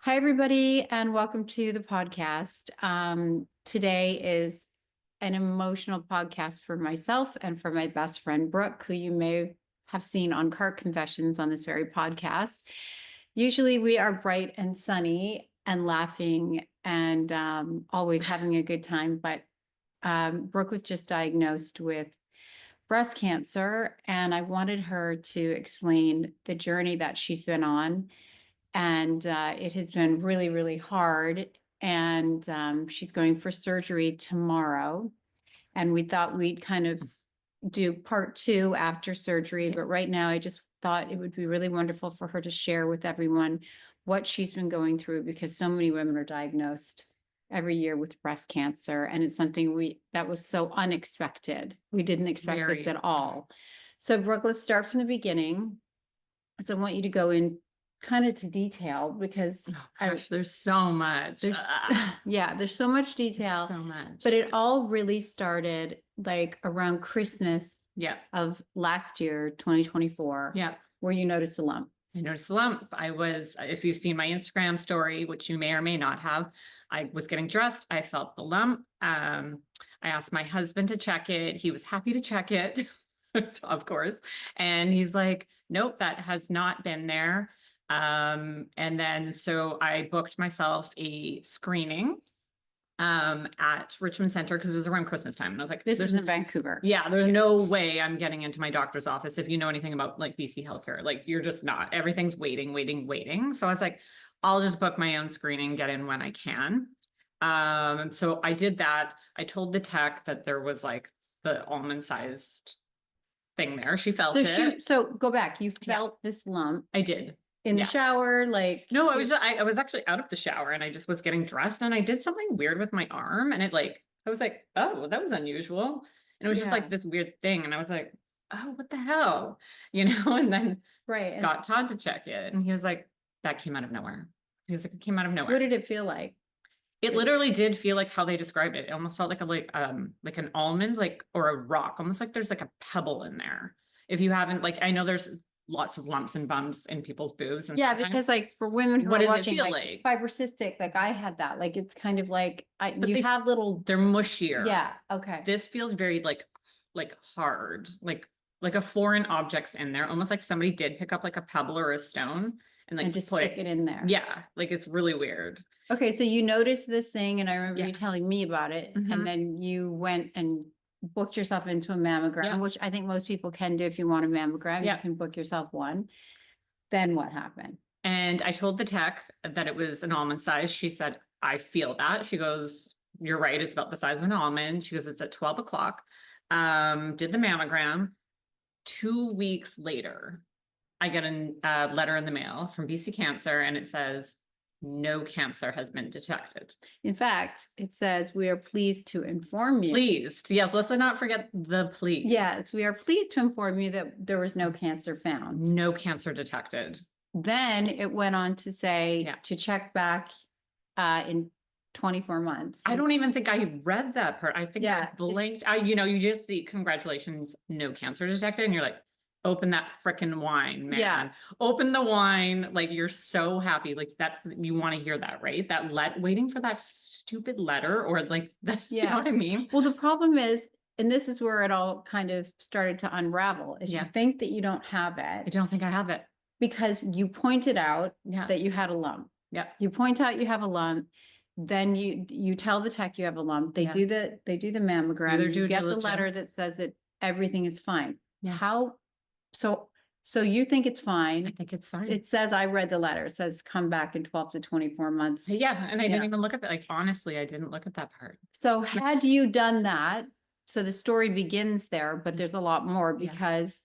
Hi, everybody, and welcome to the podcast. Today is an emotional podcast for myself and for my best friend, Brooke, who you may have seen on Cart Confessions on this very podcast. Usually, we are bright and sunny and laughing and always having a good time, but Brooke was just diagnosed with breast cancer, and I wanted her to explain the journey that she's been on, and it has been really, really hard. And she's going for surgery tomorrow. And we thought we'd kind of do part two after surgery. But right now, I just thought it would be really wonderful for her to share with everyone what she's been going through, because so many women are diagnosed every year with breast cancer. And it's something that was so unexpected. We didn't expect this at all. So, Brooke, let's start from the beginning. So I want you to go in kind of to detail, because there's so much. There's there's so much detail. So much. But it all really started like around Christmas of last year, 2024. Yeah. Where you noticed a lump. I noticed a lump. If you've seen my Instagram story, which you may or may not have, I was getting dressed. I felt the lump. I asked my husband to check it. He was happy to check it, of course. And he's like, nope, that has not been there. And then so I booked myself a screening at Richmond Center, because it was around Christmas time. And I was like, this is in Vancouver. Yeah, there's no way I'm getting into my doctor's office. If you know anything about like BC healthcare, like you're just not. Everything's waiting. So I was like, I'll just book my own screening, get in when I can. So I did that. I told the tech that there was like the almond sized thing there. She felt it. So go back. You felt this lump. I did. In the shower, like? No, I was actually out of the shower, and I just was getting dressed, and I did something weird with my arm, and I was like, oh, that was unusual. And it was just like this weird thing. And I was like, oh, what the hell? And then got Todd to check it. And he was like, that came out of nowhere. He was like, it came out of nowhere. What did it feel like? It literally did feel like how they described it. It almost felt like like an almond, or a rock, almost like there's like a pebble in there. If you haven't, I know there's lots of lumps and bumps in people's boobs. And because like for women who are watching, like fibrocystic, like I had that, like it's kind of like you have little, they're mushier. Yeah. Okay. This feels very like hard, like a foreign object's in there, almost like somebody did pick up like a pebble or a stone and just stick it in there. Yeah, like it's really weird. Okay, so you noticed this thing, and I remember you telling me about it, and then you went and booked yourself into a mammogram, which I think most people can do. If you want a mammogram, you can book yourself one. Then what happened? And I told the tech that it was an almond size. She said, I feel that. She goes, you're right. It's about the size of an almond. She goes, it's at 12 o'clock. Did the mammogram. 2 weeks later, I get a letter in the mail from BC Cancer, and it says, no cancer has been detected. In fact, it says, we are pleased to inform you. Pleased. Yes, let's not forget the please. Yes, we are pleased to inform you that there was no cancer found. No cancer detected. Then it went on to say to check back in 24 months. I don't even think I read that part. I think I blinked. You just see congratulations, no cancer detected. And you're like, open that frickin' wine, man. Yeah. Open the wine. Like, you're so happy. Like, you want to hear that, right? Waiting for that stupid letter, or like, you know what I mean? Well, the problem is, and this is where it all kind of started to unravel, is you think that you don't have it. I don't think I have it. Because you pointed out that you had a lump. Yeah. You point out you have a lump. Then you tell the tech you have a lump. They do the mammogram. You get the letter that says that everything is fine. Yeah. So you think it's fine. I think it's fine. It says, I read the letter. It says come back in 12 to 24 months. Yeah. And I didn't even look at that. Like, honestly, I didn't look at that part. So had you done that, so the story begins there, but there's a lot more, because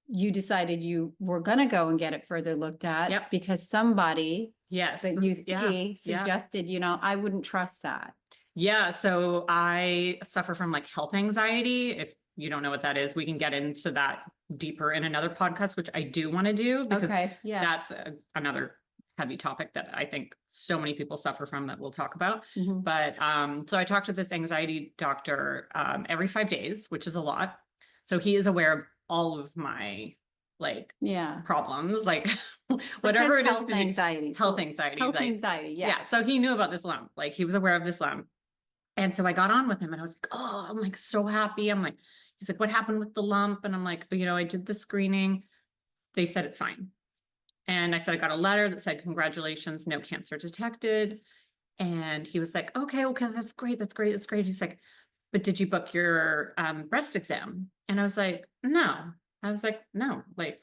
you decided you were going to go and get it further looked at, because somebody that you see suggested, I wouldn't trust that. Yeah. So I suffer from like health anxiety. If you don't know what that is, we can get into that deeper in another podcast, which I do want to do, because that's another heavy topic that I think so many people suffer from, that we'll talk about. But so I talked to this anxiety doctor every 5 days, which is a lot. So he is aware of all of my like Yeah. problems, like whatever it is. Health anxiety. Health anxiety. Health like, anxiety. Yeah. yeah. So he knew about this lump. Like he was aware of this lump. And so I got on with him and I was like, oh, I'm like so happy. I'm like, he's like, what happened with the lump? And I'm like, I did the screening. They said it's fine. And I said, I got a letter that said, congratulations, no cancer detected. And he was like, okay, that's great. That's great. That's great. He's like, but did you book your breast exam? And I was like, no. I was like, no, like,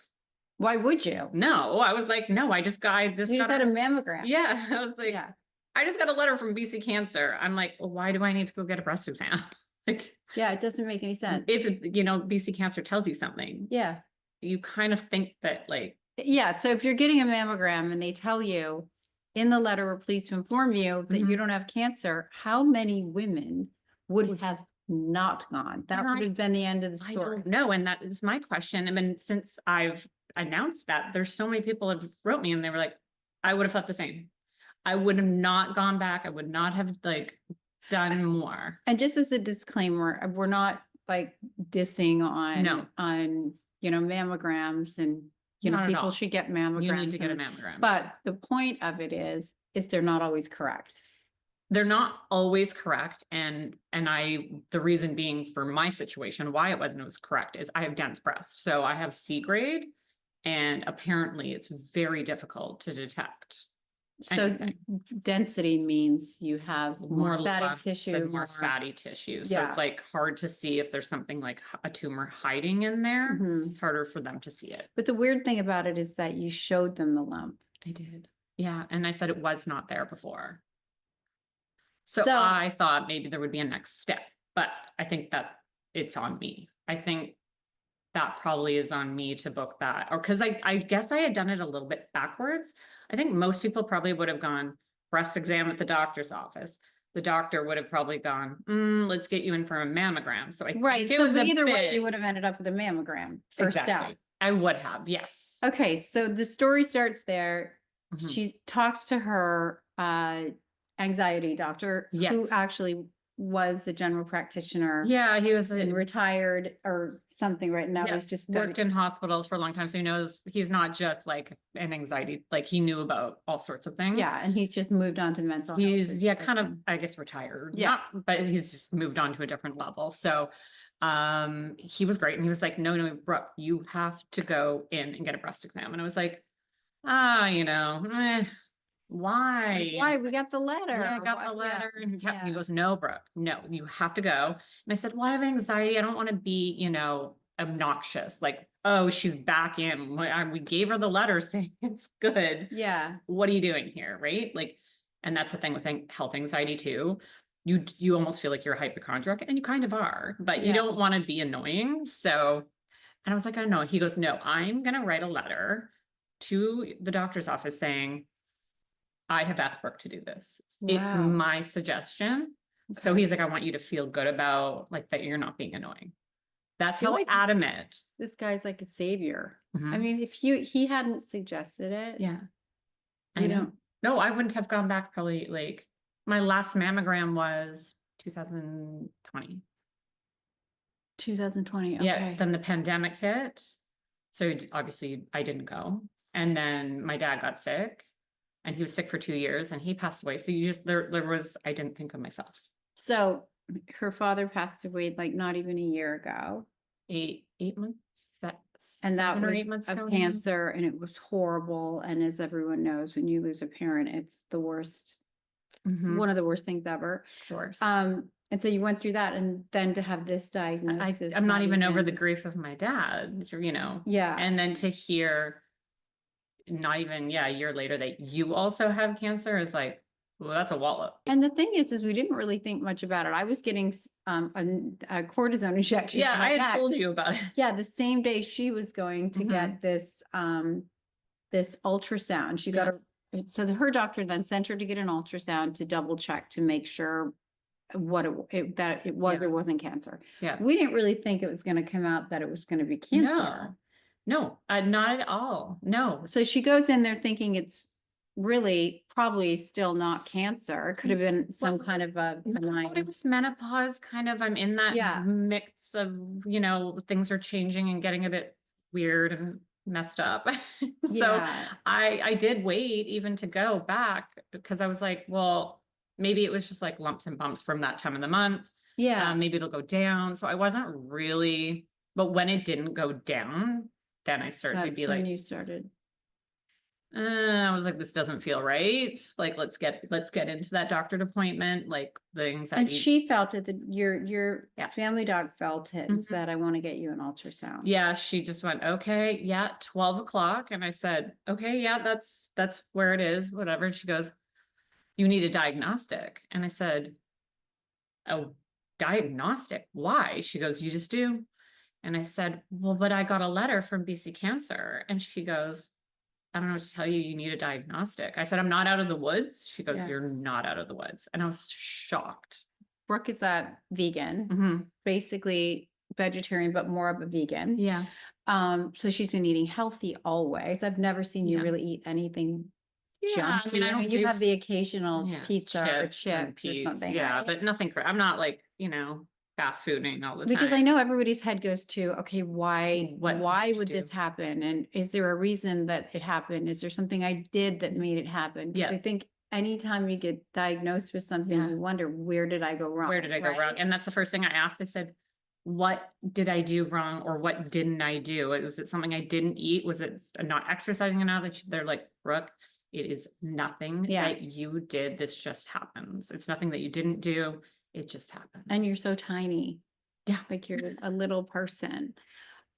why would you? no. I was like, no, I just got a mammogram. Yeah. I was like, yeah. I just got a letter from BC Cancer. I'm like, well, why do I need to go get a breast exam? Like, yeah, it doesn't make any sense. If BC Cancer tells you something. Yeah. You kind of think that like. Yeah. So if you're getting a mammogram and they tell you in the letter, we're pleased to inform you that you don't have cancer, how many women would have not gone? That would have been the end of the story. I don't know. And that is my question. I mean, since I've announced that, there's so many people have wrote me and they were like, I would have thought the same. I would have not gone back. I would not have like done more. And just as a disclaimer, we're not like dissing on mammograms and people should get mammograms. You need to get a mammogram. But the point of it is they're not always correct. They're not always correct. And the reason being for my situation, why it wasn't always correct is I have dense breasts. So I have C grade and apparently it's very difficult to detect. So anything. Density means you have more fatty tissue, more fatty tissue. So it's like hard to see if there's something like a tumor hiding in there. Mm-hmm. It's harder for them to see it. But the weird thing about it is that you showed them the lump. I did. Yeah. And I said it was not there before. So I thought maybe there would be a next step, but I think that it's on me. I think that probably is on me to book that, or because I guess I had done it a little bit backwards. I think most people probably would have gone breast exam at the doctor's office. The doctor would have probably gone, let's get you in for a mammogram. So either way, you would have ended up with a mammogram first out. I would have, yes. Okay, so the story starts there. Mm-hmm. She talks to her anxiety doctor, who actually was a general practitioner. Yeah, he was retired or something right now. He's just worked in hospitals for a long time. So he knows he's not just like an anxiety, like he knew about all sorts of things. Yeah. And he's just moved on to mental health. He's kind of, I guess, retired. Yeah. But he's just moved on to a different level. So he was great. And he was like, no, Brooke, you have to go in and get a breast exam. And I was like, why? Why? We got the letter. Yeah, I got the letter. And he goes, no, Brooke, no, you have to go. And I said, well, I have anxiety. I don't want to be, obnoxious. Like, oh, she's back in. We gave her the letter saying it's good. Yeah. What are you doing here? Right. Like, and that's the thing with health anxiety too. You almost feel like you're a hypochondriac, and you kind of are, but you don't want to be annoying. So, and I was like, I don't know. He goes, no, I'm going to write a letter to the doctor's office saying, I have asked Brooke to do this. Wow. It's my suggestion. Okay. So he's like, I want you to feel good about like that you're not being annoying. That's how adamant. This guy's like a savior. Mm-hmm. I mean, if he hadn't suggested it. Yeah. I know. No, I wouldn't have gone back probably like my last mammogram was 2020. 2020. Okay. Yeah. Then the pandemic hit. So obviously I didn't go. And then my dad got sick. And he was sick for 2 years and he passed away. So I didn't think of myself. So her father passed away like not even a year ago. 8 months. And that was 8 months of cancer, and it was horrible. And as everyone knows, when you lose a parent, it's the worst, one of the worst things ever. Of course. And so you went through that, and then to have this diagnosis. I'm not even over the grief of my dad, Yeah. And then to hear not even a year later that you also have cancer is like, well, that's a wallop. And the thing is we didn't really think much about it. I was getting a cortisone injection. Yeah, I had told you about it. Yeah, the same day she was going to get this this ultrasound. She got her doctor then sent her to get an ultrasound to double check to make sure what it was or wasn't cancer. Yeah, we didn't really think it was going to come out that it was going to be cancer. No, not at all. No. So she goes in there thinking it's really probably still not cancer. It could have been some kind of a benign. It was menopause, kind of. I'm in that mix of, things are changing and getting a bit weird. And messed up. So Yeah. I did wait even to go back because I was like, well, maybe it was just like lumps and bumps from that time of the month. Yeah. Maybe it'll go down. So I wasn't really, but when it didn't go down, then I started to That's be when like, you started. I was like, this doesn't feel right. Like, let's get into that doctor's appointment. Like the And anxiety. she felt it, your Yeah. family dog felt it and Mhm. said, I want to get you an ultrasound. Yeah, she just went, okay, yeah, 12 o'clock. And I said, okay, yeah, that's where it is, whatever. And she goes, you need a diagnostic. And I said, oh, diagnostic? Why? She goes, you just do. And I said, well, but I got a letter from BC Cancer. And she goes, I don't know what to tell you, you need a diagnostic. I said, I'm not out of the woods. She goes, Yeah. you're not out of the woods. And I was shocked. Brooke is a vegan, Mm-hmm. basically vegetarian, but more of a vegan. Yeah. So she's been eating healthy always. I've never seen you Yeah. really eat anything Yeah. I mean, junky. I mean, you have the occasional pizza or chips or something, Yeah, right? but nothing. I'm not like, fast fooding all the time. Because I know everybody's head goes to, okay, why What would to this do? happen? And is there a reason that it happened? Is there something I did that made it happen? Because Yeah. I think anytime you get diagnosed with something, Yeah. you wonder, where did I go wrong? Where did I go wrong? right? And that's the first thing I asked. I said, what did I do wrong or what didn't I do? Was it something I didn't eat? Was it not exercising enough? They're like, Brooke, it is nothing Yeah. that you did. This just happens. It's nothing that you didn't do. It just happens. And you're so tiny. Yeah. Like you're a little person.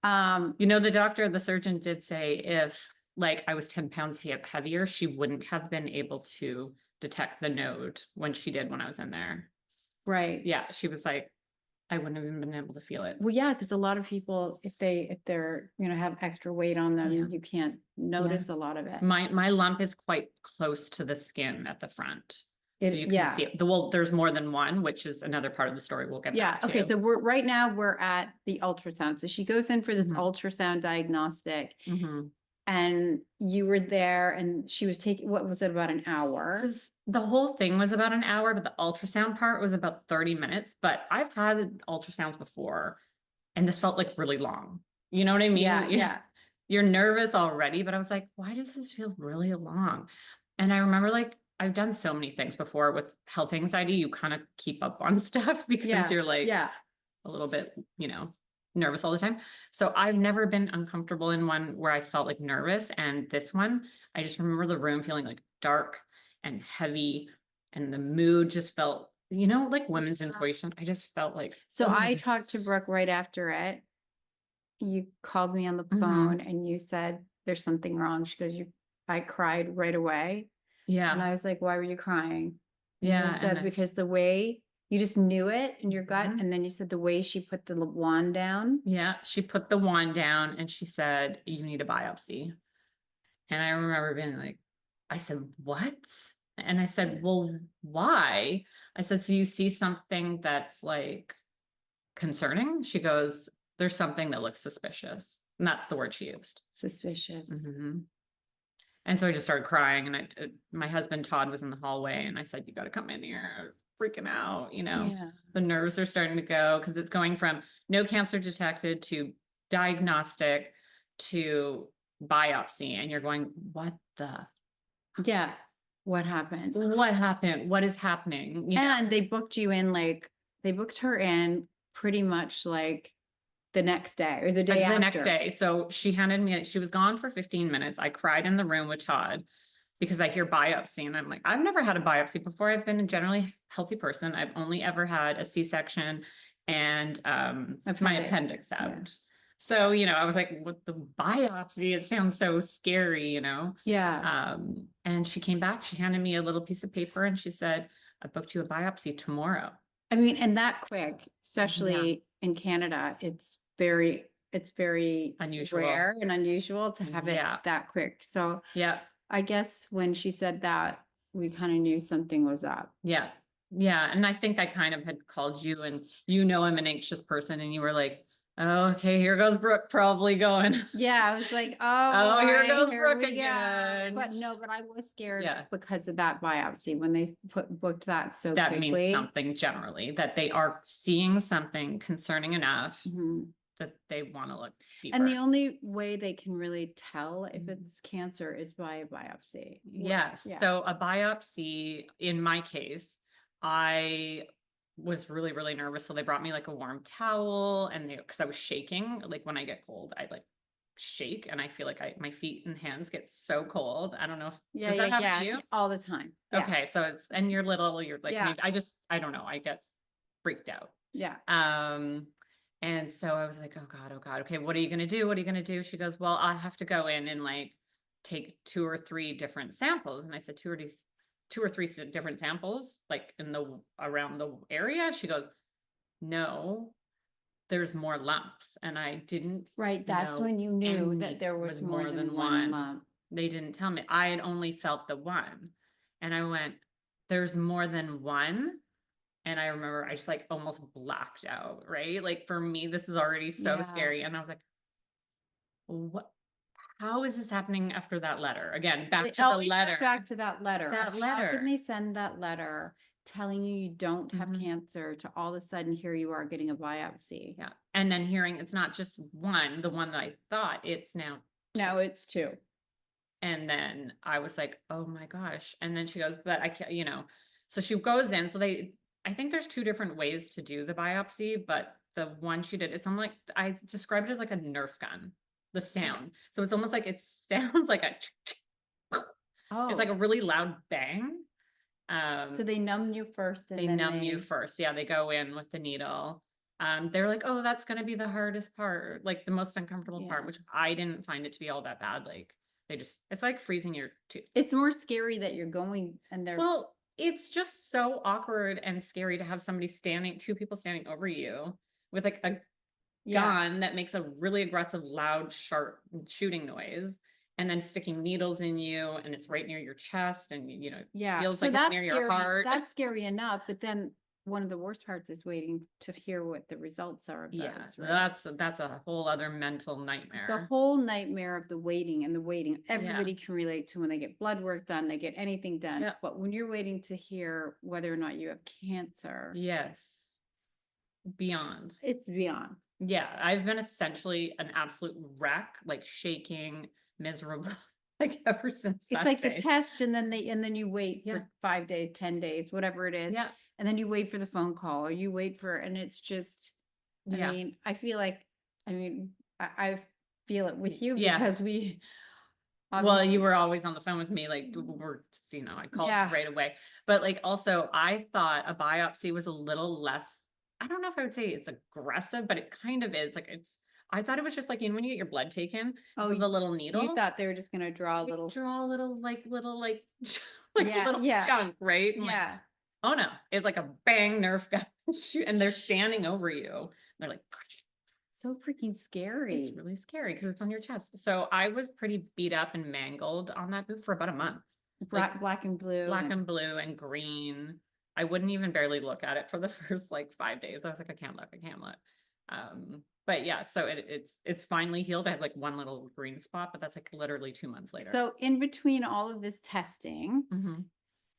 The surgeon did say if like I was 10 pounds heavier, she wouldn't have been able to detect the node when she did when I was in there. Right. Yeah. She was like, I wouldn't have even been able to feel it. Well, yeah, because a lot of people, if they're, have extra weight on them, Yeah. you can't notice a lot of it. My lump is quite close to the skin at the front. So you can Yeah. see it. Well, there's more than one, which is another part of the story we'll get back to. Okay. So right now we're at the ultrasound. So she goes in for this Mhm. ultrasound diagnostic Mhm. and you were there and she was taking, what was it, about an hour? The whole thing was about an hour, but the ultrasound part was about 30 minutes. But I've had ultrasounds before and this felt like really long. You know what I mean? Yeah. You're nervous already, but I was like, why does this feel really long? And I remember like, I've done so many things before with health anxiety. You kind of keep up on stuff because you're like a little bit, nervous all the time. So I've never been uncomfortable in one where I felt like nervous. And this one, I just remember the room feeling like dark and heavy and the mood just felt, like women's intuition. I just felt like, So I talked to Brooke right after it. You called me on the phone and you said, there's something wrong. She goes, I cried right away. Yeah. And I was like, why were you crying? And Yeah. you said, because the way you just knew it in your gut. Mhm. And then you said the way she put the wand down. Yeah. She put the wand down and she said, you need a biopsy. And I remember being like, I said, what? And I said, well, why? I said, so you see something that's like concerning? She goes, there's something that looks suspicious. And that's the word she used. Suspicious. Mhm. And so I just started crying and my husband, Todd, was in the hallway and I said, you got to come in here, freaking out, the nerves are starting to go because it's going from no cancer detected to diagnostic to biopsy. And you're going, what the? Yeah. What happened? What happened? What is happening? And they booked you in, they booked her in pretty much like the next day or the day after. The next day. So she was gone for 15 minutes. I cried in the room with Todd because I hear biopsy and I'm like, I've never had a biopsy before. I've been a generally healthy person. I've only ever had a C-section and my appendix out. Yeah. So, I was like, what the biopsy? It sounds so scary, Yeah. And she came back, she handed me a little piece of paper and she said, I booked you a biopsy tomorrow. I mean, and that quick, especially in Canada, it's very unusual, rare and unusual to have it that quick. So yeah, I guess when she said that, we kind of knew something was up. Yeah. Yeah. And I think I kind of had called you and I'm an anxious person and you were like, oh, okay, here goes Brooke probably going. Yeah. I was like, oh, here goes Brooke again. But I was scared because of that biopsy when they booked that so that quickly. Means something generally, that they are seeing something concerning enough that they want to look deeper. And the only way they can really tell if Mhm. it's cancer is by a biopsy. Yes. Yeah. So a biopsy, in my case, I was really, really nervous. So they brought me like a warm towel and because I was shaking, like when I get cold, I like shake and I feel like my feet and hands get so cold. I don't know if, Yeah, does that yeah, happen yeah, to you? all the time. Yeah, Okay. So and you're little, you're like, yeah, maybe I don't know. I get freaked out. yeah. Um, and so I was like, oh God, oh God. Okay. What are you going to do? What are you going to do? She goes, well, I have to go in and like take 2 or 3 different samples. And I said, two or three different samples, like around the area. She goes, no, there's more lumps. And I didn't Right, that's know when you knew that there was more more than than one one. lump. They didn't tell me. I had only felt the one. And I went, there's more than one. And I remember I just like almost blacked out, right? Like for me, this is already so Yeah. scary. And I was like, what? How is this happening after that letter? Again, back It to the always goes letter. back to that letter. That How can letter. they send that letter telling you you don't have Mhm. cancer to all of a sudden here you are getting a biopsy? Yeah. And then hearing it's not just one, the one that I thought, it's now two. No, it's two. And then I was like, oh my gosh. And then she goes, but I can't, so she goes in. So I think there's 2 different ways to do the biopsy, but the one she did, it's almost like, I describe it as like a Nerf gun, the sound. So it's almost like it sounds like it's like Oh, a really loud bang. so they numb you first and They then numb you first. Yeah, they go in with the needle. They're like, oh, that's going to be the hardest part, like the most uncomfortable part, yeah. which I didn't find it to be all that bad. Like it's like freezing your tooth. It's more scary that you're going and they're Well, it's just so awkward and scary to have two people standing over you with like a yeah. gun that makes a really aggressive, loud, sharp shooting noise, and then sticking needles in you, and it's right near your chest, and Yeah. feels So like it's that's near your scary. heart. That's scary enough, but then one of the worst parts is waiting to hear what the results are of Yeah, those, right? that's a whole other mental The nightmare. whole nightmare of the waiting and the waiting. Yeah. Everybody can relate to when they get blood work done, they get anything done. Yeah. But when you're waiting to hear whether or not you have cancer, Yes. Beyond. it's beyond. Yeah, I've been essentially an absolute wreck, like shaking, miserable, like ever since It's that like day. the test, and then you wait Yeah. for 5 days, 10 days, whatever it is. Yeah. And then you wait for the phone call or you wait for, and it's just, Yeah. I feel like, I feel it with you Yeah. because we Well, obviously, you were always on the phone with me, like I called yeah. you right away. But like also I thought a biopsy was a little less, I don't know if I would say it's aggressive, but it kind of is. Like I thought it was just like, when you get your blood taken Oh, with a little you needle, thought they were just gonna draw a you little, draw a little like like a yeah, little yeah, chunk, right? I'm like, yeah. oh no, it's like a bang Nerf gun shoot, and they're standing over you. They're like, So freaking it's scary. really scary because it's on your chest. So I was pretty beat up and mangled on that boot for about a month. Like Black and blue. black and blue and green. I wouldn't even barely look at it for the first like 5 days. I was like, I can't look, I can't look. But yeah, so it's finally healed. I have like one little green spot, but that's like literally 2 months later. So in between all of this testing, Mhm.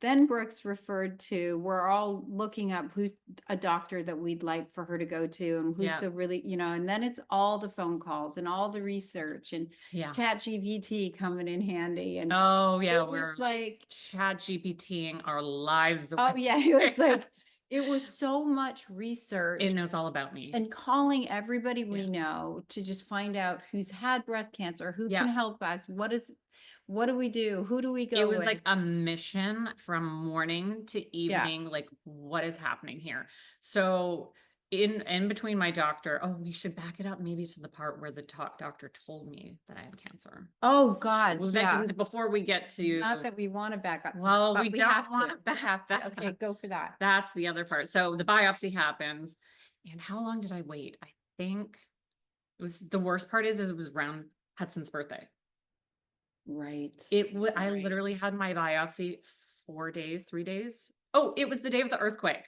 then Brooks referred to, we're all looking up who's a doctor that we'd like for her to go to and who's Yeah. the really, and then it's all the phone calls and all the research and Yeah. ChatGPT coming in handy. And Oh yeah, it we're was like, chat GPTing our lives oh away. yeah, it was like, it was so much research It knows all about me. and calling everybody we Yeah. know to just find out who's had breast cancer, who Yeah. can help us, what do we do, who do we go It was with? like a mission from morning to evening, like what is happening here. So in between my doctor, oh, we should back it up maybe to the part where the doctor told me that I had cancer. Oh God, Well, yeah. before we get to, Not that we want to back up, well, but we we don't have want to. to We back have to. that Okay, up. go for that. That's the other part. So the biopsy happens, and how long did I wait? I think it was, the worst part is it was around Hudson's birthday. Right. I literally had my biopsy 4 days, 3 days. Oh, it was the day of the earthquake.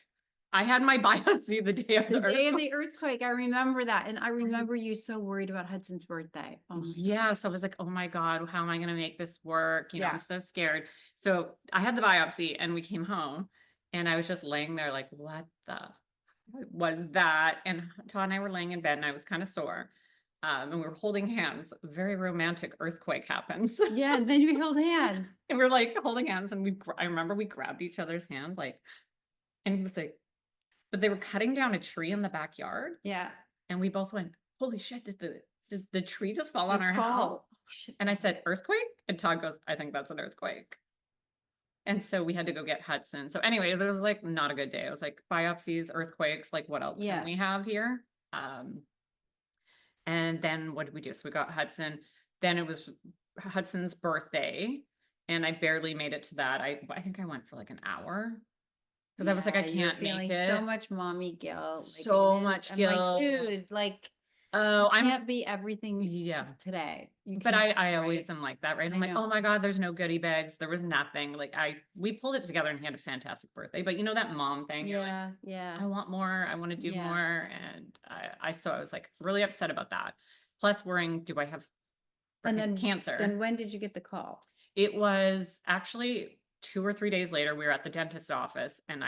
I had my biopsy the day of the the day of earthquake. the earthquake. I remember that, and I remember you so worried about Hudson's birthday. Oh my God. Yeah, so I was like, oh my God, how am I going to make this work? Yeah. I'm so scared. So I had the biopsy and we came home and I was just laying there like, what the fuck was that. And Todd and I were laying in bed and I was kind of sore. And we were holding hands. Very romantic earthquake happens. Yeah, and then you held hands. And we are like holding hands and I remember we grabbed each other's hand, like, and he was like, but they were cutting down a tree in the backyard. Yeah. And we both went, holy shit, did the tree just fall on Just our house? fall. And I said, earthquake? And Todd goes, I think that's an earthquake. And so we had to go get Hudson. So anyways, it was like not a good day. I was like, biopsies, earthquakes, like what else Yeah. can we have here? And then what did we do? So we got Hudson. Then it was Hudson's birthday. And I barely made it to that. I think I went for like an hour. Because I was like, I you're can't make feeling it. so much mommy guilt. So and much I'm guilt. like, dude, like, Oh, you can't be everything yeah. today. You But can't, I right? always am like that, right? I'm I like, know. oh my God, there's no goodie bags. There was nothing. Like we pulled it together and he had a fantastic birthday. But you know that mom thing? You're like, Yeah, yeah. I want more. I want to do Yeah. more. And so I was like really upset about that. Plus worrying, do I have And then cancer? Then when did you get the call? It was actually 2 or 3 days later. We were at the dentist's office and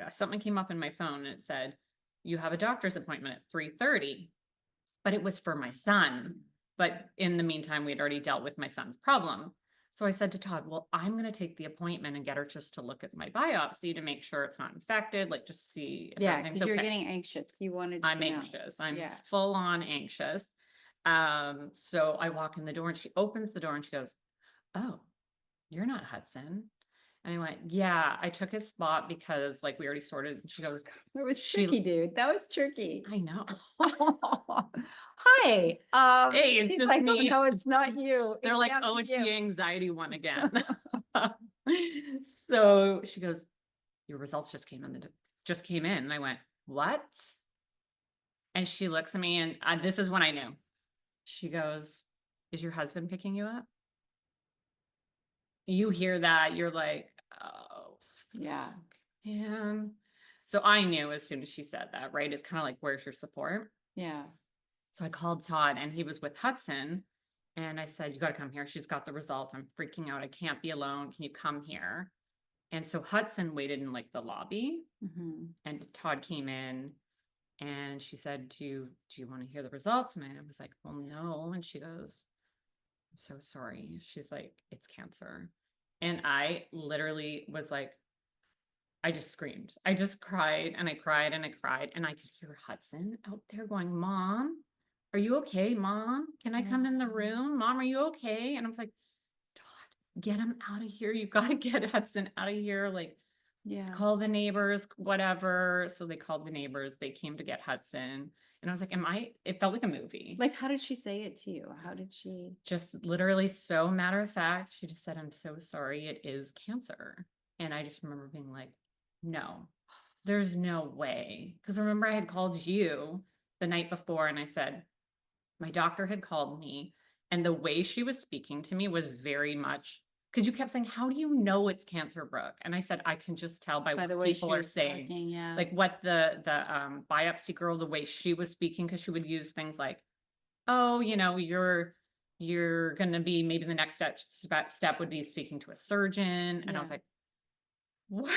something came up in my phone and it said, you have a doctor's appointment at 3:30. But it was for my son. But in the meantime, we had already dealt with my son's problem. So I said to Todd, well, I'm going to take the appointment and get her just to look at my biopsy to make sure it's not infected, like just see if Yeah, everything's because okay. you're getting anxious. You wanted I'm to know. anxious. I'm full on anxious. So I walk in the door and she opens the door and she goes, oh, you're not Hudson. And I went, yeah, I took his spot because like we already sorted. And she goes, It was tricky, dude. That was tricky. I know. Hi. Hey, it's seems just like, me. no, it's not you. They're It like, can't oh, be it's you." the anxiety one again. So she goes, your results just came in. And I went, what? And she looks at me and this is when I knew. She goes, is your husband picking you up? You hear that, you're like, oh, Yeah. man. So I knew as soon as she said that, right? It's kind of like, where's your support? Yeah. So I called Todd and he was with Hudson. And I said, you got to come here. She's got the results. I'm freaking out. I can't be alone. Can you come here? And so Hudson waited in like the lobby and Todd came in and she said, do you want to hear the results? And I was like, well, no. And she goes, I'm so sorry. She's like, it's cancer. And I literally was like, I just screamed. I just cried and I cried and I cried. And I could hear Hudson out there going, Mom, are you okay, Mom? Can I come in the room? Mom, are you okay? And I was like, Todd, get him out of here. You got to get Hudson out of here. Like, Yeah. call the neighbors, whatever. So they called the neighbors. They came to get Hudson. And I was like, it felt like a movie. Like, how did she say it to you? How did she? Just literally so matter of fact. She just said, I'm so sorry. It is cancer. And I just remember being like, no, there's no way. Because remember, I had called you the night before and I said, my doctor had called me. And the way she was speaking to me was very much, because you kept saying, how do you know it's cancer, Brooke? And I said, I can just tell by what the way people she are was saying. talking, yeah. Like what the biopsy girl, the way she was speaking, because she would use things like, oh, you know, you're going to be, maybe the next step would be speaking to a surgeon. And I was like, what?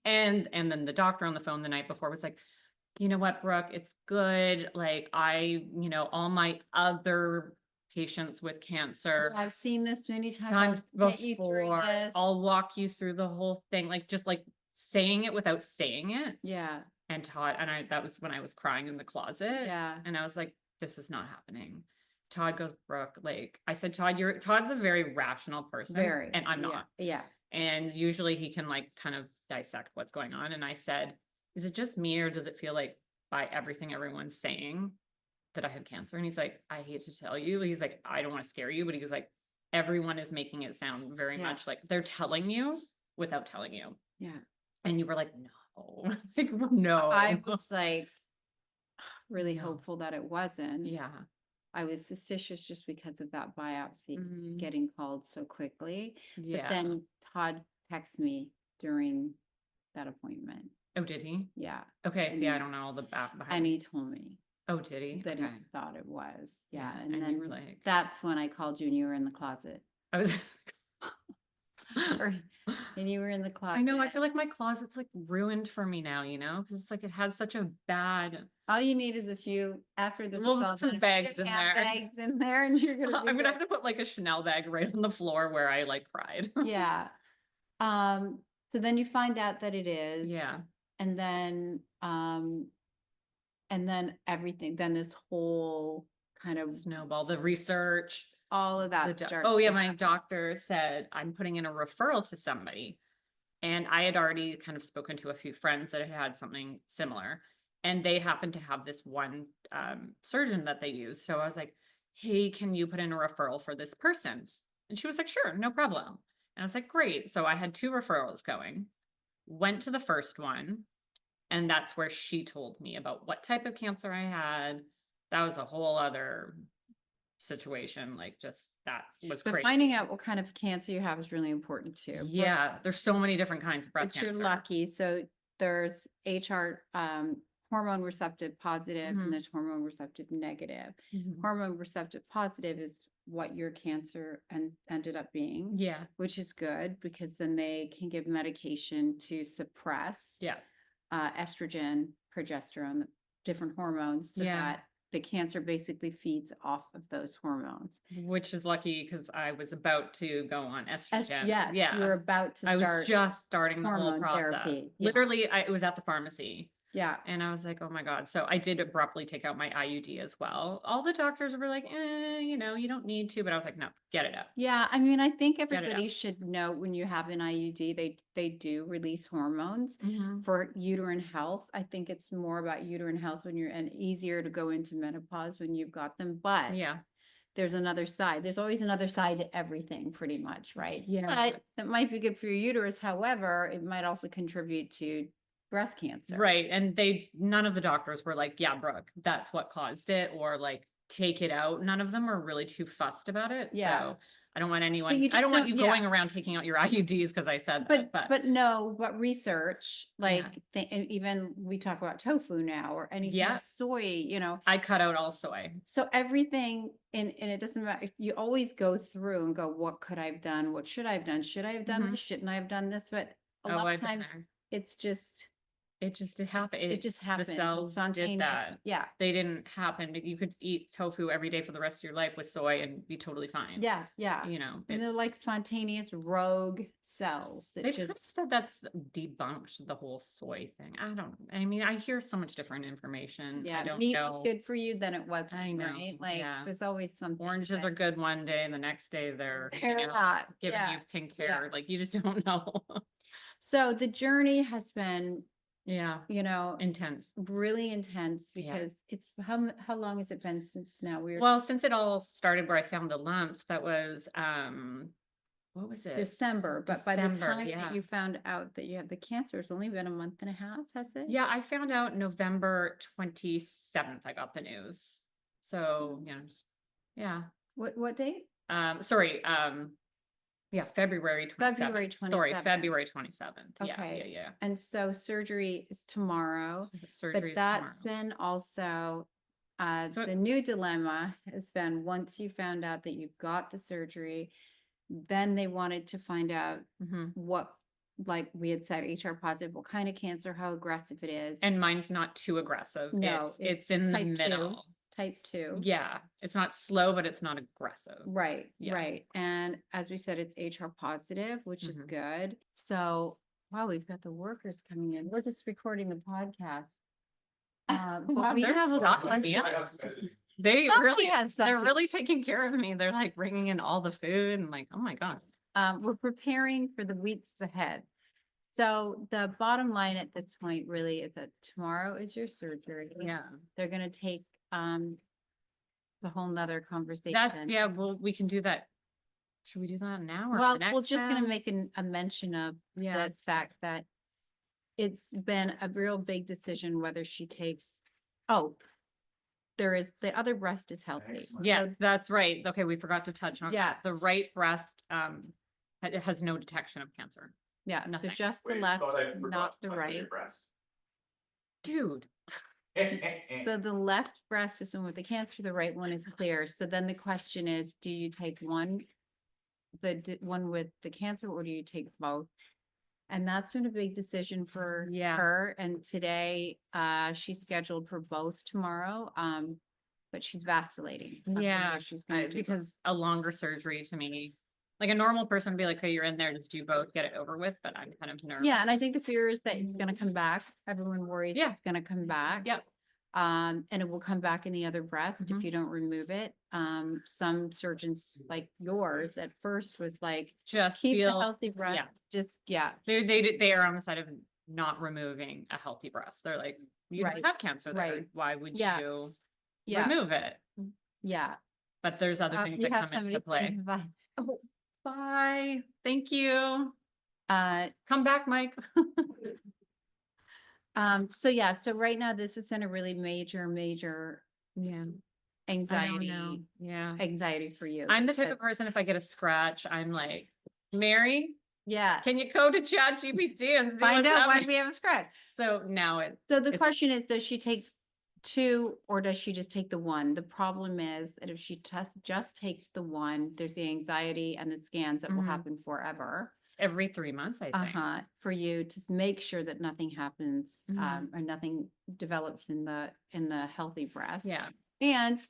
And then the doctor on the phone the night before was like, you know what, Brooke, it's good. Like all my other patients with cancer. I've seen this many times. I'll get you through before. this. I'll walk you through the whole thing. Like just like saying it without saying it. Yeah. And Todd, that was when I was crying in the closet. Yeah. And I was like, this is not happening. Todd goes, Brooke, like I said, Todd's a very rational person. Very. And I'm not. Yeah. And usually he can like kind of dissect what's going on. And I said, is it just me or does it feel like by everything everyone's saying that I have cancer? And he's like, I hate to tell you. He's like, I don't want to scare you. But he was like, everyone is making it sound very much like they're telling you without telling you. Yeah. And you were like, no, like, no. I was like really hopeful that it wasn't. Yeah. I was suspicious just because of that biopsy getting called so quickly. Yeah. But then Todd texted me during that appointment. Oh, did he? Yeah. Okay. See, I don't know all the back behind. And he told me. Oh, did he? That he thought it was. Yeah. And and then you were like, that's when I called you and you were in the closet. I was. Or And you were in the closet. I know, I feel like my closet's like ruined for me now, because it's like it has such a bad. All you need is a few after this. Well, is all some done, a few bags in there. bags in there, and you're gonna. Be I'm gonna good. have to put like a Chanel bag right on the floor where I like cried. Yeah. So then you find out that it is. Yeah. And then everything, then this whole kind of Snowball, the research. all of that starts. Oh yeah, to my happen. doctor said I'm putting in a referral to somebody. And I had already kind of spoken to a few friends that had something similar. And they happened to have this one surgeon that they use. So I was like, hey, can you put in a referral for this person? And she was like, sure, no problem. And I was like, great. So I had 2 referrals going, went to the first one. And that's where she told me about what type of cancer I had. That was a whole other situation. Like, just that was But crazy. finding out what kind of cancer you have is really important too. Yeah, there's so many different kinds of breast But you're cancer. lucky. So there's HR hormone receptive positive, Mhm. and there's hormone receptive negative. Mhm. Hormone receptive positive is what your cancer ended up being. Yeah. Which is good because then they can give medication to suppress Yeah. estrogen, progesterone, different hormones, so Yeah. that the cancer basically feeds off of those hormones. Which is lucky because I was about to go on estrogen. Yes, Yeah. you were about to I start was just starting the whole hormone process. therapy. Yeah. Literally, it was at the pharmacy. Yeah. And I was like, oh my God. So I did abruptly take out my IUD as well. All the doctors were like, you don't need to. But I was like, no, get it out. Yeah, I mean, I think Get it everybody out. should know when you have an IUD, they do release hormones Mhm. for uterine health. I think it's more about uterine health when you're and easier to go into menopause when you've got them. But Yeah. there's another side. There's always another side to everything, pretty much, right? Yeah. But that might be good for your uterus. However, it might also contribute to breast cancer. Right. And none of the doctors were like, yeah, Brooke, that's what caused it, or like, take it out. None of them are really too fussed about it. Yeah. So I don't want anyone, But you I just don't want don't- you yeah. going around taking out your IUDs because I said that. But research, like even we talk about tofu now or anything Yeah. soy, I cut out all soy. So everything, and it doesn't matter, you always go through and go, what could I have done? What should I have done? Should I have done Mhm. this? Shouldn't I have done this? But a lot of I've been times there. it's just, It happened. it just happens. The It's cells did spontaneous. that. Yeah. They didn't happen. You could eat tofu every day for the rest of your life with soy and be totally fine. Yeah. Yeah. And they're like spontaneous rogue cells. They've kind of said that's debunked the whole soy thing. I mean, I hear so much different information. Yeah, I don't meat know. was good for you, then it wasn't, I know, right? Like yeah. there's always something. Oranges are good one day, and the next day they're not. giving Yeah. you pink hair. Like, you just don't know. So the journey has been, Yeah, intense. really intense because it's how long has it been since now Well, since it all started where I found the lumps, that was what was it? December, but by the time yeah. that you found out that you had the cancer, it's only been a month and a half, has it? Yeah, I found out November 27th. I got the news. So, yeah. What date? Sorry, yeah, February 27th. February Sorry, 27th. February 27th. Okay. Yeah. And so surgery is tomorrow, Surgery but that's been also the new dilemma has been once you found out that you got the surgery, then they wanted to find out what, like we had said, HR positive, what kind of cancer, how aggressive it is. And mine's not too aggressive. No, it's in the middle. Type 2. Yeah. It's not slow, but it's not aggressive. Right. Yeah. Right. And as we said, it's HR positive, which is good. So, wow, we've got the workers coming in. We're just recording the podcast. But we have a bunch they're really taking care of me. They're like bringing in all the food and like, oh my God. We're preparing for the weeks ahead. So the bottom line at this point really is that tomorrow is your surgery. Yeah. They're going to take the whole nother conversation. Well, we can do that. Should we do that now? Or Well, we're just going to make a mention of the fact that it's been a real big decision whether she takes, the other breast is healthy. Yes, So, that's right. Okay, we forgot to touch on Yeah. the right breast. It has no detection of cancer. yeah, Nothing. so just the left, not the right. Dude. So the left breast is the one with the cancer, the right one is clear. So then the question is, do you take one one with the cancer, or do you take both? And that's been a big decision for Yeah. her. And today, she's scheduled for both tomorrow. But she's vacillating on Yeah, whether she's gonna do both. because a longer surgery to me, like a normal person would be like, "Okay, you're in there, just do both, get it over with." But I'm kind of nervous. Yeah, and I think the fear is that it's gonna come back. Everyone worries Yeah. it's gonna come back. Yep. And it will come back in the other breast if Mhm. you don't remove it. Some surgeons like yours at first was like, Just keep the feel, healthy breast. yeah. Just, yeah, They are on the side of not removing a healthy breast. They're like, you Right, don't have cancer there. right. Why would Yeah. you yeah, remove it? yeah. But there's other things You that have come into somebody play. saying bye. Oh, bye. Thank you. Uh, Come back, Mike. so yeah, so right now this has been a really major Yeah. I don't know. anxiety, Yeah. anxiety for you. I'm the type of because- person, if I get a scratch, I'm like, Mary, Yeah, can you go to ChatGPT and see find what's out why happening? we have a scratch. So now So the it's- question is, does she take two or does she just take the one? The problem is that if she just takes the one, there's the anxiety and the scans that will Mhm. happen forever. every 3 months, I think. For you to make sure that nothing happens, Mhm. or nothing develops in the healthy breast. Yeah. And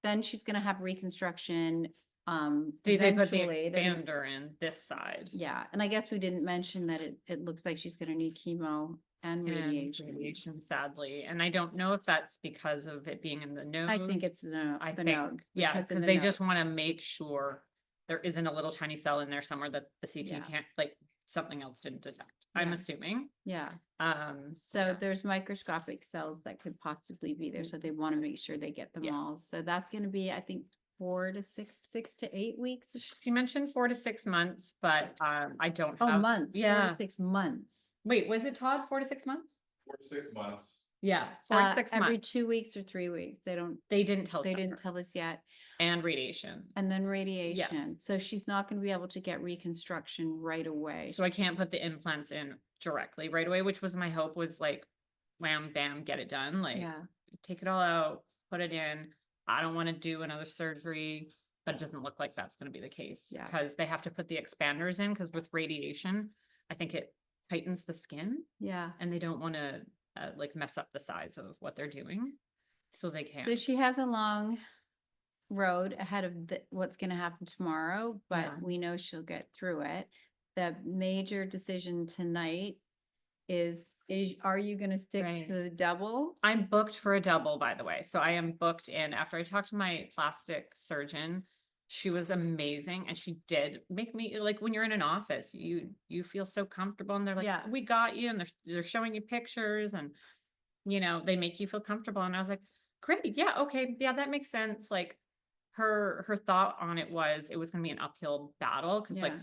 then she's gonna have reconstruction, They put the eventually. They're gonna- expander in this side. Yeah, and I guess we didn't mention that it looks like she's gonna need chemo and And radiation. radiation, sadly. And I don't know if that's because of it being in the node. I think it's the I the think, node. yeah, because of because the they node. just want to make sure there isn't a little tiny cell in there somewhere that the CT Yeah. can't, like something else didn't detect. I'm Yeah. assuming. Yeah, So so yeah. there's microscopic cells that could possibly be there, so they wanna make sure they get them Yeah. all. So that's gonna be, I think, 4 to 6 to 8 weeks. She mentioned 4 to 6 months, but I don't Oh, have. months, 4 Yeah. to 6 months. Wait, was it Todd 4 to 6 months? 4 to 6 months. Yeah, 4 to 6 Every months. 2 weeks or 3 weeks. They didn't tell. They us didn't that. tell us yet. And radiation. And then radiation. So she's not gonna be able to get reconstruction right away. So I can't put the implants in directly right away, which was my hope, was like, wham, bam, get it done. Like, Yeah, take it all out, put it in. I don't want to do another surgery, but it doesn't look like that's going to be the case Yeah. because they have to put the expanders in, because with radiation, I think it tightens the skin yeah. and they don't want to like mess up the size of what they're doing. So they can't. So she has a long road ahead of what's gonna happen tomorrow, but Yeah. we know she'll get through it. The major decision tonight is are you gonna stick Right. to the double? I'm booked for a double, by the way. So I am booked in. After I talked to my plastic surgeon, she was amazing, and she did make me, like, when you're in an office, you feel so comfortable, and they're like, Yeah. we got you, and they're showing you pictures, and they make you feel comfortable. And I was like, great, yeah, okay, yeah, that makes sense. Like, her thought on it was gonna be an uphill battle, because like Yeah,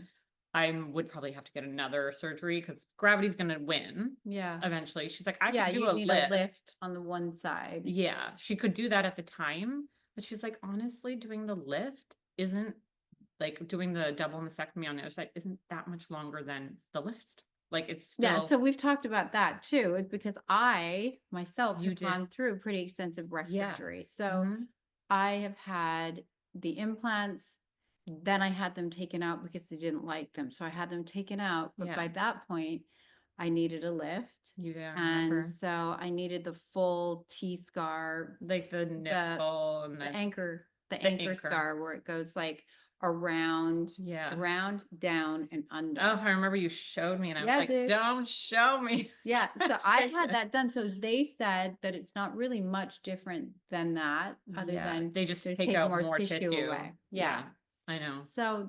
I would probably have to get another surgery because gravity's gonna win yeah. eventually. She's like, I Yeah, could do you a need lift. a lift on the one side. Yeah, she could do that at the time, but she's like, honestly, doing the lift isn't, like, doing the double mastectomy on the other side isn't that much longer than the lift. Like, it's still. Yeah, so we've talked about that too. It's because I myself You have did. gone through pretty extensive breast Yeah. surgery. So Mhm. I have had the implants, then I had them taken out because they didn't like them. So I had them taken out, but Yeah. by that point, I needed a lift. Yeah, I And remember. so I needed the full T-scar, Like the nipple and the the anchor anchor. scar where it goes like around, Yeah. down and under. Oh, I remember you showed me, and I was Yeah, like, dude. don't show me. Yeah, so I Take had it. that done. So they said that it's not really much different than that, other Yeah, than they just they take out more tissue. away. Yeah. I know. So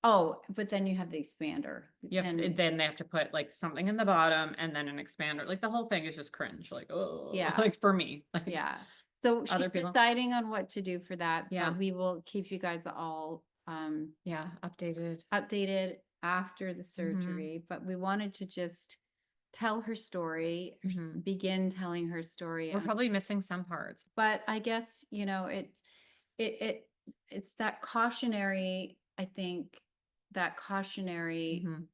but then you have the expander. Yeah, And then they have to put like something in the bottom and then an expander. Like, the whole thing is just cringe. Like, oh, Yeah. like for me. Like, yeah. So Other she's people? deciding on what to do for that. Yeah. But we will keep you guys all yeah, updated. updated after the Mm-hmm. surgery. But we wanted to just tell her story, or Mhm. begin telling her story. We're and- probably missing some parts. but I guess, it's that cautionary, I think, that cautionary Mhm.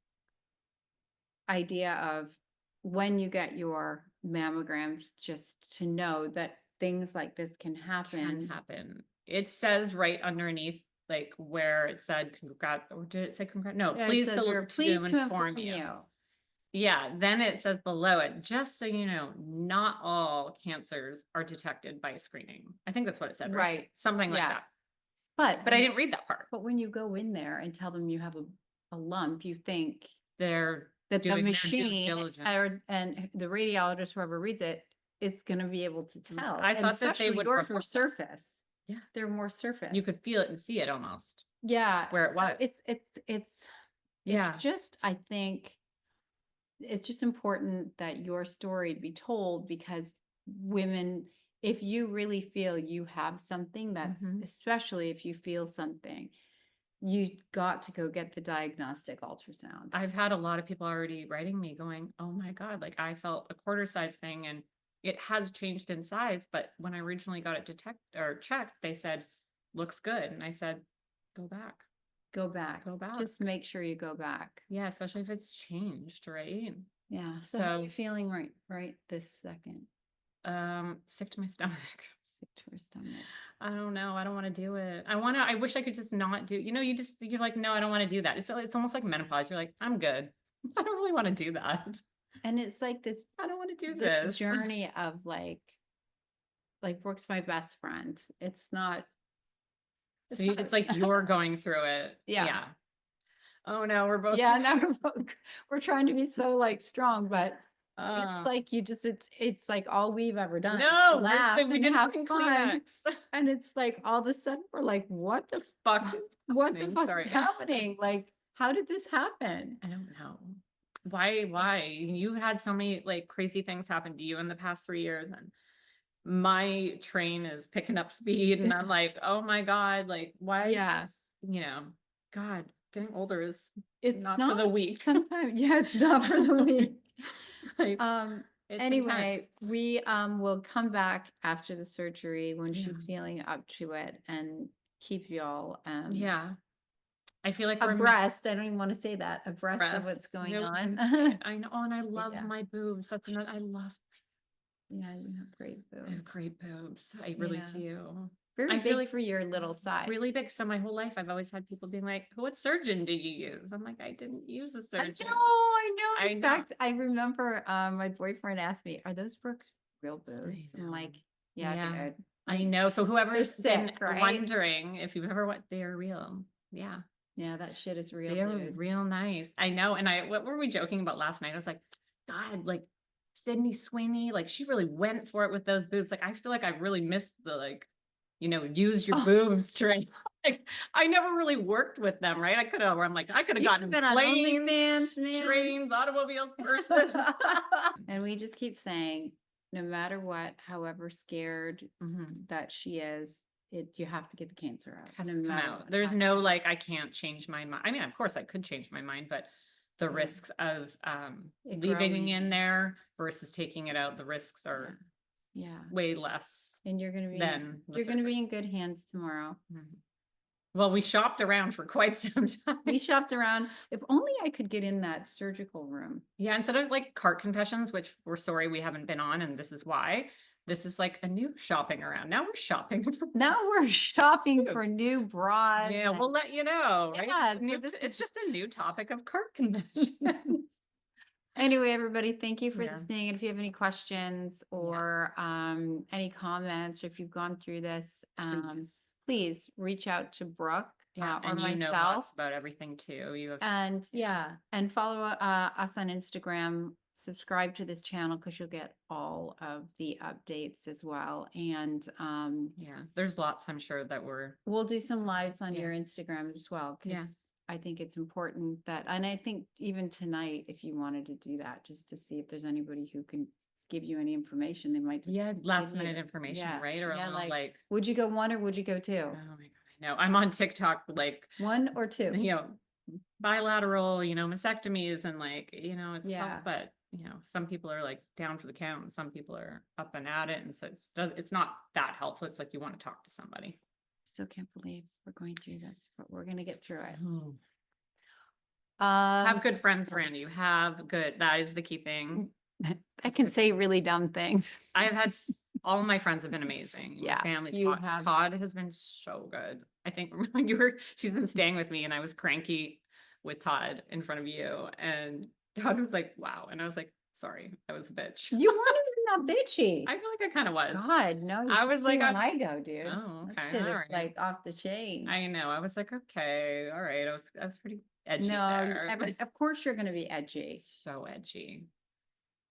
idea of when you get your mammograms, just to know that things like this can happen. Can happen. It says right underneath like where it said congrat, or did it say congrat? No, Yeah, it please says, "We're to pleased to inform you. Yeah, then it says below it, just so you know, not all cancers are detected by screening. I think that's what it said, right? Right. Something like Yeah. that. But But I didn't read that part. But when you go in there and tell them you have a lump, you think They're that the doing their due machine diligence. and the radiologist, whoever reads it, is going to be able to tell. I And thought that they especially would yours were report that. surface. Yeah. They're more surface. You could feel it and see it almost. Yeah. Where it So was. it's Yeah. just, I think it's just important that your story be told, because women, if you really feel you have something, that's especially if you feel something, you got to go get the diagnostic ultrasound. I've had a lot of people already writing me going, oh my God, like I felt a quarter size thing and it has changed in size. But when I originally got it checked, they said, looks good. And I said, go back. Go back. Go back. Just make sure you go back. Yeah, especially if it's changed, right? Yeah. So how are you feeling right this second? Sick to my stomach. Sick to her stomach. I don't know. I don't want to do it. I wish I could just not do, you're like, no, I don't want to do that. It's almost like menopause. You're like, I'm good. I don't really want to do that. And it's like this, I don't want to do this journey of like Brooke's my best friend. It's not. So it's like you're going through it. Yeah. Oh no, we're both. Yeah, no, we're trying to be so like strong, but it's like it's like all we've ever done. No, laugh we didn't have fun. And it's like all of a sudden we're like, what the fuck? What the fuck is happening? Like, how did this happen? I don't know. Why? You had so many like crazy things happen to you in the past 3 years, and my train is picking up speed, and I'm like, oh my God, like why? Yeah. God, getting older is not for the weak. Sometimes, yeah, it's not for the weak. Like, anyway, we will come back after the surgery when she's feeling up to it and keep y'all yeah. I feel like abreast. I don't even want to say that, abreast of what's going on. I know, and I love my boobs. That's another. I love. Yeah, you have great boobs. I have great boobs. I really do. Very big for your little size. Really big. So my whole life, I've always had people being like, "What surgeon did you use?" I'm like, "I didn't use a surgeon." I know. In fact, I remember my boyfriend asked me, "Are those Brooke's real boobs?" I'm like, "Yeah, dude." I know. So whoever's been right? wondering if you've ever they are real. Yeah. Yeah, that shit is real. They're real nice. I know. And what were we joking about last night? I was like, God, like Sydney Sweeney, like she really went for it with those boobs. Like I feel like I've really missed the use your boobs train. Like I never really worked with them, right? I could have gotten planes, trains, automobiles, person. And we just keep saying, no matter what, however scared that she is, you have to get the cancer out. No matter. There's no like I can't change my mind. I mean, of course I could change my mind, but the risks of leaving in there versus taking it out, the risks are way less. And you're going to be in good hands tomorrow. Well, we shopped around for quite some time. We shopped around. If only I could get in that surgical room. Yeah. Instead of like cart confessions, which we're sorry we haven't been on, and this is why. This is like a new shopping around. Now we're shopping. For new bras. Yeah, we'll let you know, right? Yeah, it's just a new topic of cart conventions. Anyway, everybody, thank you for listening. And if you have any questions or any comments, or if you've gone through this, please reach out to Brooke or myself. About everything too. And follow us on Instagram. Subscribe to this channel because you'll get all of the updates as well. And there's lots, I'm sure, that we'll do some lives on your Instagram as well, because I think it's important that, and I think even tonight, if you wanted to do that, just to see if there's anybody who can give you any information, they might just last minute information, right? Or like would you go 1 or would you go 2? Oh my God, I know. I'm on TikTok, like 1 or 2, bilateral, mastectomies, and it's tough, but some people are like down for the count and some people are up and at it, and so it's not that helpful. It's like you want to talk to somebody. Still can't believe we're going through this, but we're going to get through it. Have good friends around you. That is the key thing. I can say really dumb things. I've had all of my friends have been amazing. Yeah, My family, you Todd, have. Todd has been so good. I think when she's been staying with me and I was cranky with Todd in front of you and Todd was like, wow. And I was like, sorry, I was a bitch. You weren't even that bitchy. I feel like I kind of was. God, no, you I should was see like, when I go, dude. oh, That okay, shit all is right. like off the chain. I know. I was like, okay, all right. I was pretty edgy No, there. of course you're going to be edgy. So edgy.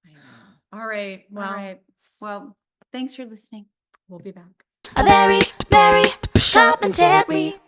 I know. All right. All Well, right. Well, thanks for listening. we'll be back. A very, very commentary.